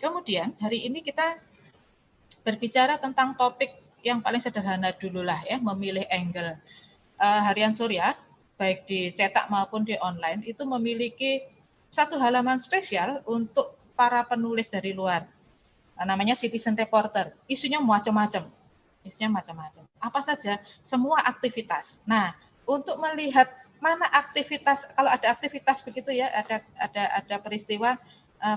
Kemudian hari ini kita berbicara tentang topik yang paling sederhana dulu lah ya, memilih angle. Harian Surya, baik di cetak maupun di online, itu memiliki satu halaman spesial untuk para penulis dari luar. Namanya Citizen Reporter. Isunya macam-macam. Apa saja? Semua aktivitas. Nah, untuk melihat mana aktivitas, kalau ada aktivitas begitu ya, ada peristiwa,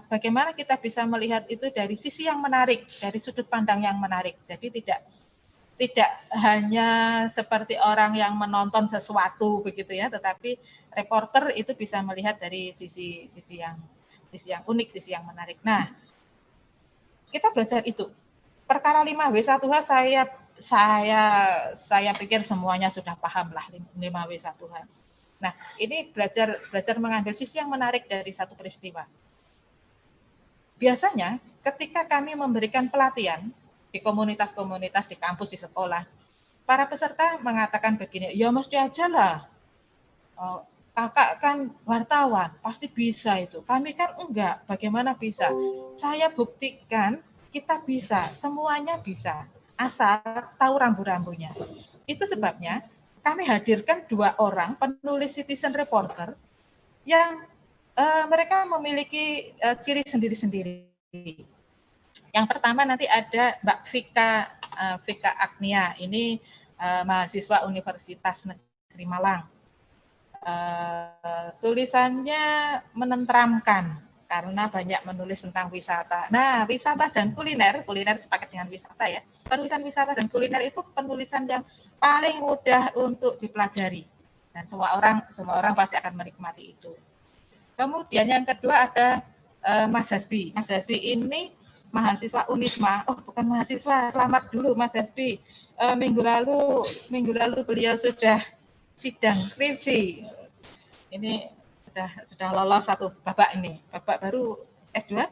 bagaimana kita bisa melihat itu dari sisi yang menarik, dari sudut pandang yang menarik. Jadi tidak hanya seperti orang yang menonton sesuatu begitu ya, tetapi reporter itu bisa melihat dari sisi yang unik, sisi yang menarik. Nah, kita belajar itu. Perkara 5W1H saya pikir semuanya sudah paham lah 5W1H. Nah, ini belajar mengambil sisi yang menarik dari satu peristiwa. Biasanya ketika kami memberikan pelatihan di komunitas-komunitas, di kampus, di sekolah, para peserta mengatakan begini, ya mesti aja lah, kakak kan wartawan, pasti bisa itu. Kami kan enggak, bagaimana bisa? Saya buktikan kita bisa, semuanya bisa, asal tahu rambu-rambunya. Itu sebabnya kami hadirkan 2 orang penulis Citizen Reporter yang mereka memiliki ciri sendiri-sendiri. Yang pertama nanti ada Mbak Vika Agnia, ini mahasiswa Universitas Negeri Malang. Tulisannya menenteramkan karena banyak menulis tentang wisata. Nah, wisata dan kuliner sepakat dengan wisata ya. Penulisan wisata dan kuliner itu penulisan yang paling mudah untuk dipelajari dan semua orang pasti akan menikmati itu. Kemudian yang kedua ada Mas Hasbi. Mas Hasbi ini mahasiswa Unisma. Oh, bukan mahasiswa. Selamat dulu Mas Hasbi. Minggu lalu beliau sudah sidang skripsi. Ini sudah lolos satu babak ini. Babak baru S2.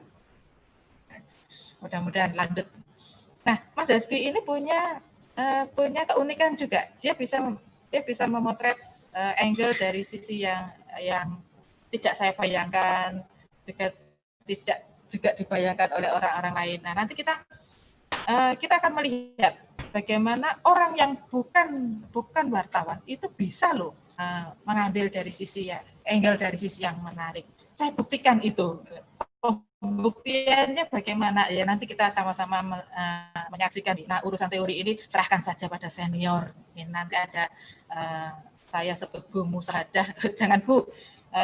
Mudah-mudahan lanjut. Nah, Mas Hasbi ini punya keunikan juga. Dia bisa memotret angle dari sisi yang tidak saya bayangkan, juga tidak juga dibayangkan oleh orang-orang lain. Nah, nanti kita akan melihat bagaimana orang yang bukan wartawan itu bisa loh mengambil dari sisi angle dari sisi yang menarik. Saya buktikan itu. Pembuktiannya bagaimana ya, nanti kita sama-sama menyaksikan. Nah, urusan teori ini serahkan saja pada senior. Ini nanti ada saya sebut Bu Musahadah, jangan Bu,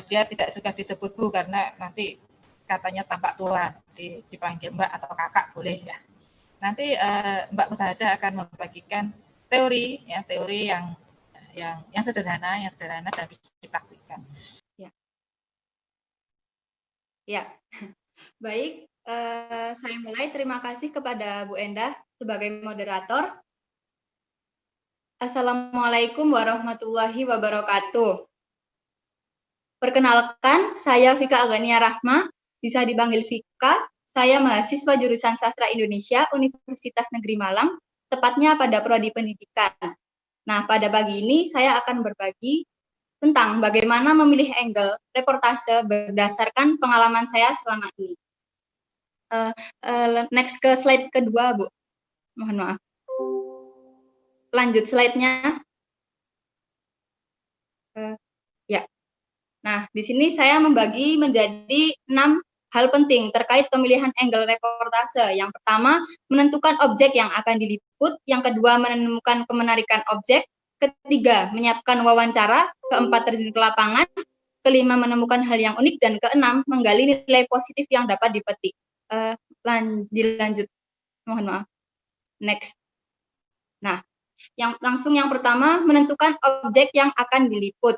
dia tidak suka disebut Bu karena nanti katanya tampak tua, dipanggil Mbak atau Kakak boleh ya. Nanti Mbak Musahadah akan membagikan teori yang sederhana dan bisa dipraktikkan. Ya. Baik, saya mulai. Terima kasih kepada Bu Endah sebagai moderator. Assalamualaikum warahmatullahi wabarakatuh. Perkenalkan, saya Vika Agania Rahma, bisa dipanggil Vika. Saya mahasiswa jurusan Sastra Indonesia Universitas Negeri Malang, tepatnya pada Prodi Pendidikan. Nah, pada pagi ini saya akan berbagi tentang bagaimana memilih angle reportase berdasarkan pengalaman saya selama ini. Next ke slide kedua, Bu. Mohon maaf. Lanjut slide-nya. Ya. Nah, di sini saya membagi menjadi 6 hal penting terkait pemilihan angle reportase. Yang pertama, menentukan objek yang akan diliput. Yang kedua, menemukan kemenarikan objek. Ketiga, menyiapkan wawancara. Keempat, terjun ke lapangan. Kelima, menemukan hal yang unik. Dan keenam, menggali nilai positif yang dapat dipetik. Dilanjut. Mohon maaf. Next. Nah, yang pertama, menentukan objek yang akan diliput.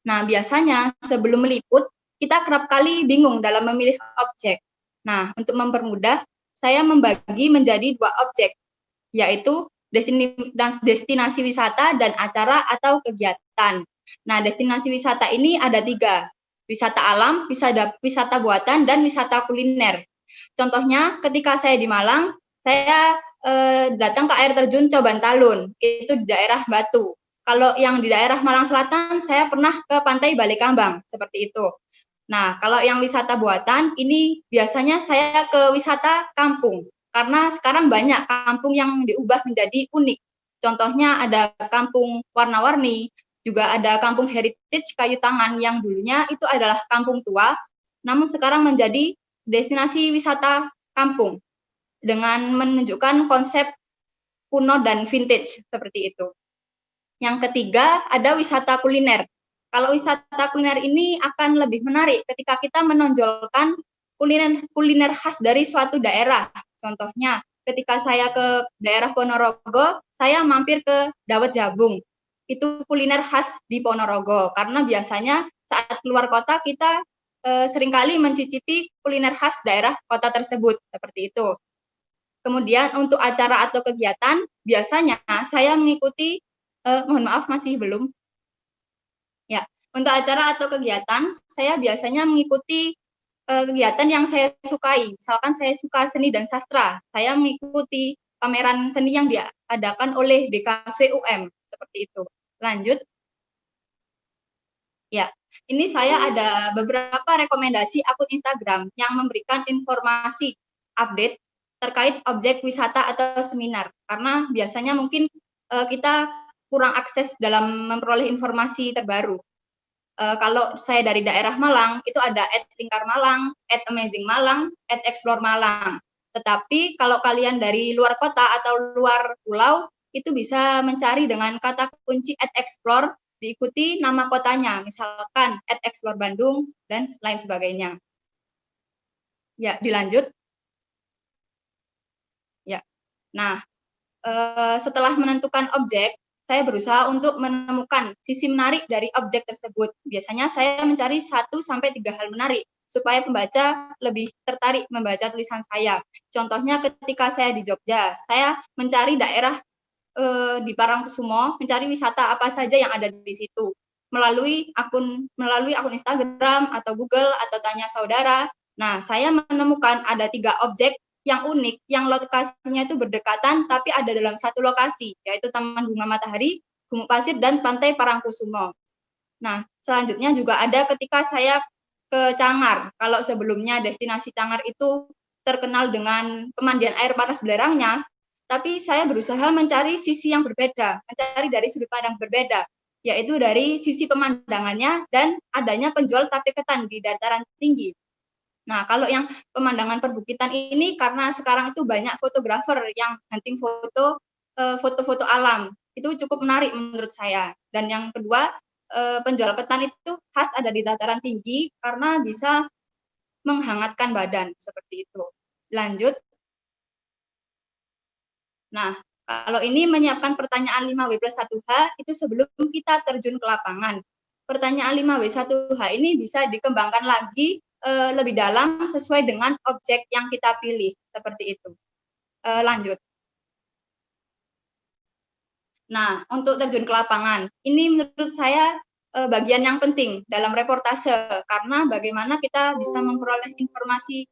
Nah, biasanya sebelum meliput, kita kerap kali bingung dalam memilih objek. Nah, untuk mempermudah, saya membagi menjadi 2 objek, yaitu destinasi wisata dan acara atau kegiatan. Nah, destinasi wisata ini ada 3, wisata alam, wisata buatan, dan wisata kuliner. Contohnya, ketika saya di Malang, saya datang ke air terjun Coban Talun, itu di daerah Batu. Kalau yang di daerah Malang Selatan, saya pernah ke Pantai Balekambang, seperti itu. Nah, kalau yang wisata buatan, ini biasanya saya ke wisata kampung. Karena sekarang banyak kampung yang diubah menjadi unik. Contohnya ada kampung warna-warni, juga ada kampung heritage kayu tangan yang dulunya itu adalah kampung tua, namun sekarang menjadi destinasi wisata kampung dengan menunjukkan konsep kuno dan vintage seperti itu. Yang ketiga, ada wisata kuliner. Kalau wisata kuliner ini akan lebih menarik ketika kita menonjolkan kuliner khas dari suatu daerah. Contohnya, ketika saya ke daerah Ponorogo, saya mampir ke Dawet Jabung. Itu kuliner khas di Ponorogo, karena biasanya saat keluar kota kita seringkali mencicipi kuliner khas daerah kota tersebut, seperti itu. Kemudian untuk acara atau kegiatan, biasanya saya mengikuti, mohon maaf masih belum. Ya, untuk acara atau kegiatan, saya biasanya mengikuti kegiatan yang saya sukai. Misalkan saya suka seni dan sastra, saya mengikuti pameran seni yang diadakan oleh DKV UM, seperti itu. Lanjut. Ya, ini saya ada beberapa rekomendasi akun Instagram yang memberikan informasi update terkait objek wisata atau seminar. Karena biasanya mungkin kita kurang akses dalam memperoleh informasi terbaru. Kalau saya dari daerah Malang, itu ada @lingkar_malang, @amazing_malang, @explore_malang. Tetapi kalau kalian dari luar kota atau luar pulau, itu bisa mencari dengan kata kunci @explore, diikuti nama kotanya, misalkan @explore Bandung, dan lain sebagainya. Ya, dilanjut. Ya, nah, setelah menentukan objek, saya berusaha untuk menemukan sisi menarik dari objek tersebut. Biasanya saya mencari 1-3 hal menarik supaya pembaca lebih tertarik membaca tulisan saya. Contohnya ketika saya di Jogja, saya mencari daerah di Parangkusumo, mencari wisata apa saja yang ada di situ melalui akun Instagram atau Google atau tanya saudara. Nah, saya menemukan ada 3 objek yang unik, yang lokasinya itu berdekatan, tapi ada dalam satu lokasi, yaitu Taman Bunga Matahari, Gumuk Pasir, dan Pantai Parangkusumo. Nah, selanjutnya juga ada ketika saya ke Cangar. Kalau sebelumnya destinasi Cangar itu terkenal dengan pemandian air panas belerangnya, tapi saya berusaha mencari sisi yang berbeda, mencari dari sudut pandang berbeda, yaitu dari sisi pemandangannya dan adanya penjual tape ketan di dataran tinggi. Nah, kalau yang pemandangan perbukitan ini karena sekarang itu banyak fotografer yang hunting foto-foto alam. Itu cukup menarik menurut saya. Dan yang kedua, penjual ketan itu khas ada di dataran tinggi karena bisa menghangatkan badan seperti itu. Lanjut. Nah, kalau ini menyiapkan pertanyaan 5W+1H itu sebelum kita terjun ke lapangan. Pertanyaan 5W1H ini bisa dikembangkan lagi lebih dalam sesuai dengan objek yang kita pilih, seperti itu. Lanjut. Nah, untuk terjun ke lapangan, ini menurut saya bagian yang penting dalam reportase, karena bagaimana kita bisa memperoleh informasi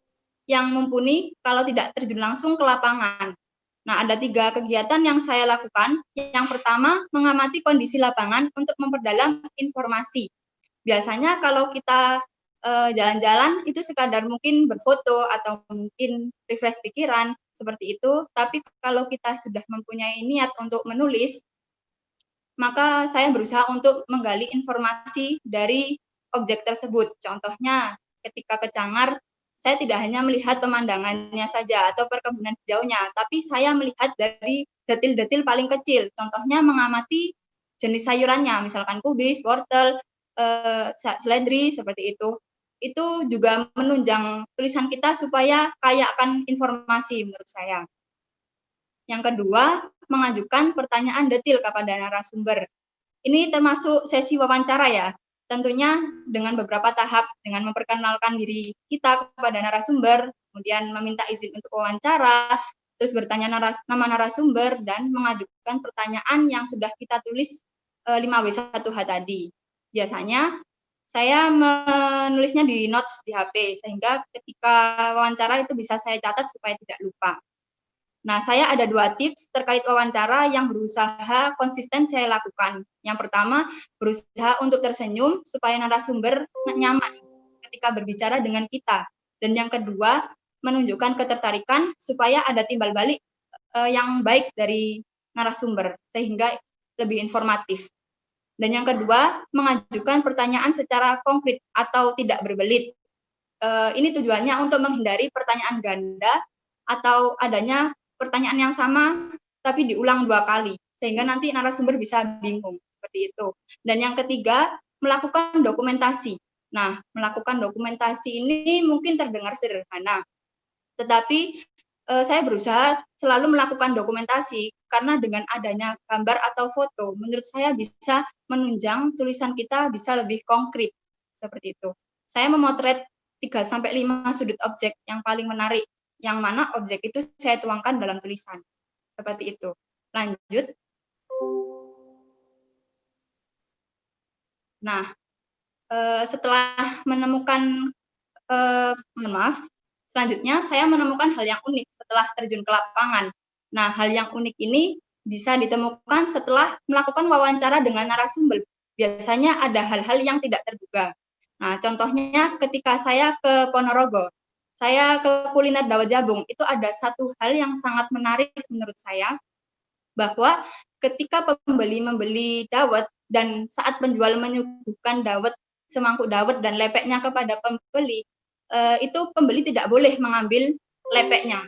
yang mumpuni kalau tidak terjun langsung ke lapangan. Nah, ada 3 kegiatan yang saya lakukan. Yang pertama, mengamati kondisi lapangan untuk memperdalam informasi. Biasanya kalau kita jalan-jalan itu sekadar mungkin berfoto atau mungkin refresh pikiran, seperti itu. Tapi kalau kita sudah mempunyai niat untuk menulis, maka saya berusaha untuk menggali informasi dari objek tersebut. Contohnya, ketika ke Cangar, saya tidak hanya melihat pemandangannya saja atau perkebunan hijaunya, tapi saya melihat dari detil-detil paling kecil. Contohnya mengamati jenis sayurannya, misalkan kubis, wortel, seledri, seperti itu. Itu juga menunjang tulisan kita supaya kaya akan informasi menurut saya. Yang kedua, mengajukan pertanyaan detil kepada narasumber. Ini termasuk sesi wawancara ya. Tentunya dengan beberapa tahap, dengan memperkenalkan diri kita kepada narasumber, kemudian meminta izin untuk wawancara, terus bertanya nama narasumber, dan mengajukan pertanyaan yang sudah kita tulis 5W1H tadi. Biasanya saya menulisnya di notes di HP, sehingga ketika wawancara itu bisa saya catat supaya tidak lupa. Nah, saya ada 2 tips terkait wawancara yang berusaha konsisten saya lakukan. Yang pertama, berusaha untuk tersenyum supaya narasumber nyaman ketika berbicara dengan kita. Dan yang kedua, menunjukkan ketertarikan supaya ada timbal balik yang baik dari narasumber, sehingga lebih informatif. Dan yang kedua, mengajukan pertanyaan secara konkret atau tidak berbelit. Ini tujuannya untuk menghindari pertanyaan ganda atau adanya pertanyaan yang sama tapi diulang 2 kali, sehingga nanti narasumber bisa bingung, seperti itu. Dan yang ketiga, melakukan dokumentasi. Nah, melakukan dokumentasi ini mungkin terdengar sederhana, tetapi saya berusaha selalu melakukan dokumentasi karena dengan adanya gambar atau foto, menurut saya bisa menunjang tulisan kita bisa lebih konkret, seperti itu. Saya memotret 3-5 sudut objek yang paling menarik, yang mana objek itu saya tuangkan dalam tulisan, seperti itu. Lanjut. Nah, setelah menemukan, mohon maaf, selanjutnya saya menemukan hal yang unik setelah terjun ke lapangan. Nah, hal yang unik ini bisa ditemukan setelah melakukan wawancara dengan narasumber. Biasanya ada hal-hal yang tidak terduga. Nah, contohnya ketika saya ke Ponorogo, saya ke kuliner dawet jabung, itu ada satu hal yang sangat menarik menurut saya, bahwa ketika pembeli membeli dawet dan saat penjual menyuguhkan dawet, semangkuk dawet dan lepeknya kepada pembeli, itu pembeli tidak boleh mengambil lepeknya,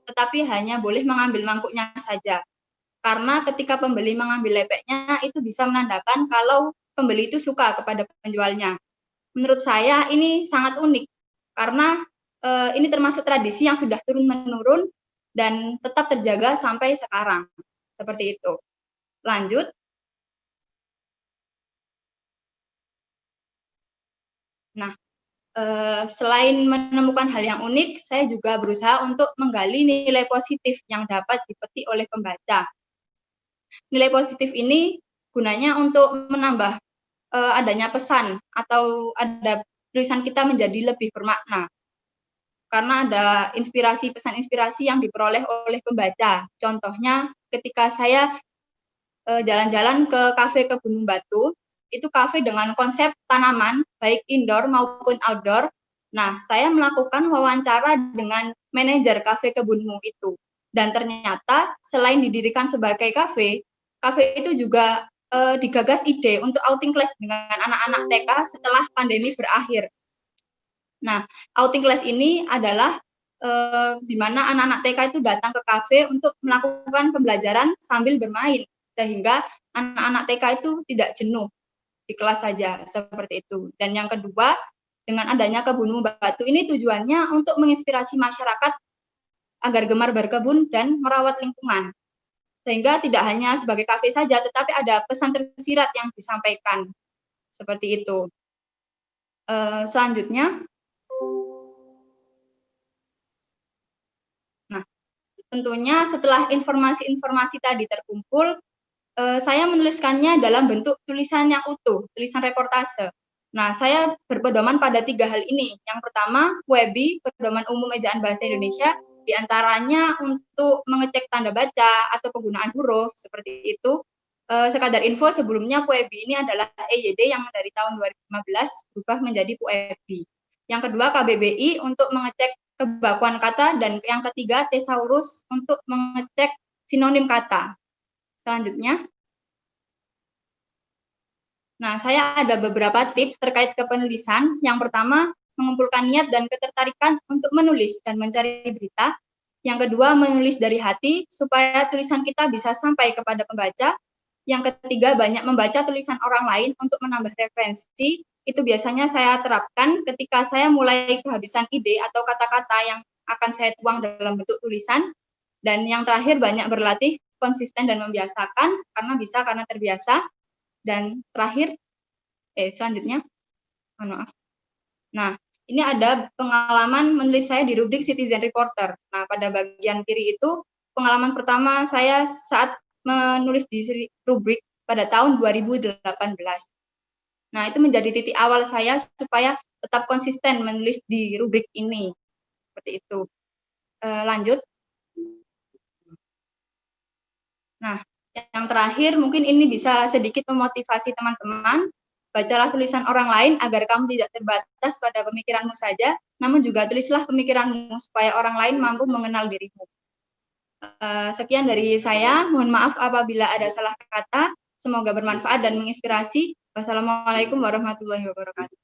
tetapi hanya boleh mengambil mangkuknya saja. Karena ketika pembeli mengambil lepeknya, itu bisa menandakan kalau pembeli itu suka kepada penjualnya. Menurut saya ini sangat unik, karena ini termasuk tradisi yang sudah turun-menurun dan tetap terjaga sampai sekarang. Seperti itu. Lanjut. Nah, selain menemukan hal yang unik, saya juga berusaha untuk menggali nilai positif yang dapat dipetik oleh pembaca. Nilai positif ini gunanya untuk menambah adanya pesan atau ada tulisan kita menjadi lebih bermakna. Karena ada inspirasi, pesan inspirasi yang diperoleh oleh pembaca. Contohnya ketika saya jalan-jalan ke kafe Kebun Batu, itu kafe dengan konsep tanaman, baik indoor maupun outdoor. Nah, saya melakukan wawancara dengan manajer kafe Kebunmu itu. Dan ternyata selain didirikan sebagai kafe, kafe itu juga digagas ide untuk outing class dengan anak-anak TK setelah pandemi berakhir. Nah, outing class ini adalah di mana anak-anak TK itu datang ke kafe untuk melakukan pembelajaran sambil bermain, sehingga anak-anak TK itu tidak jenuh di kelas saja, seperti itu. Dan yang kedua, dengan adanya Kebunmu Batu ini tujuannya untuk menginspirasi masyarakat agar gemar berkebun dan merawat lingkungan. Sehingga tidak hanya sebagai kafe saja, tetapi ada pesan tersirat yang disampaikan. Seperti itu. Selanjutnya, nah, tentunya setelah informasi-informasi tadi terkumpul, saya menuliskannya dalam bentuk tulisan yang utuh, tulisan reportase. Nah, saya berpedoman pada 3 hal ini. Yang pertama, WEBI, Pedoman Umum Ejaan Bahasa Indonesia, diantaranya untuk mengecek tanda baca atau penggunaan huruf, seperti itu. Sekadar info, sebelumnya PUEBI ini adalah EYD yang dari tahun 2015 berubah menjadi PUEBI. Yang kedua, KBBI untuk mengecek kebakuan kata, dan yang ketiga, Thesaurus untuk mengecek sinonim kata. Selanjutnya, nah, saya ada beberapa tips terkait kepenulisan. Yang pertama, mengumpulkan niat dan ketertarikan untuk menulis dan mencari berita. Yang kedua, menulis dari hati supaya tulisan kita bisa sampai kepada pembaca. Yang ketiga, banyak membaca tulisan orang lain untuk menambah referensi. Itu biasanya saya terapkan ketika saya mulai kehabisan ide atau kata-kata yang akan saya tuang dalam bentuk tulisan. Dan yang terakhir, banyak berlatih, konsisten dan membiasakan, karena terbiasa. Dan terakhir, selanjutnya, maaf. Nah, ini ada pengalaman menulis saya di rubrik Citizen Reporter. Nah, pada bagian kiri itu pengalaman pertama saya saat menulis di rubrik pada tahun 2018. Nah, itu menjadi titik awal saya supaya tetap konsisten menulis di rubrik ini. Seperti itu. Lanjut. Nah, yang terakhir mungkin ini bisa sedikit memotivasi teman-teman. Bacalah tulisan orang lain agar kamu tidak terbatas pada pemikiranmu saja, namun juga tulislah pemikiranmu supaya orang lain mampu mengenal dirimu. Sekian dari saya. Mohon maaf apabila ada salah kata. Semoga bermanfaat dan menginspirasi. Wassalamualaikum warahmatullahi wabarakatuh.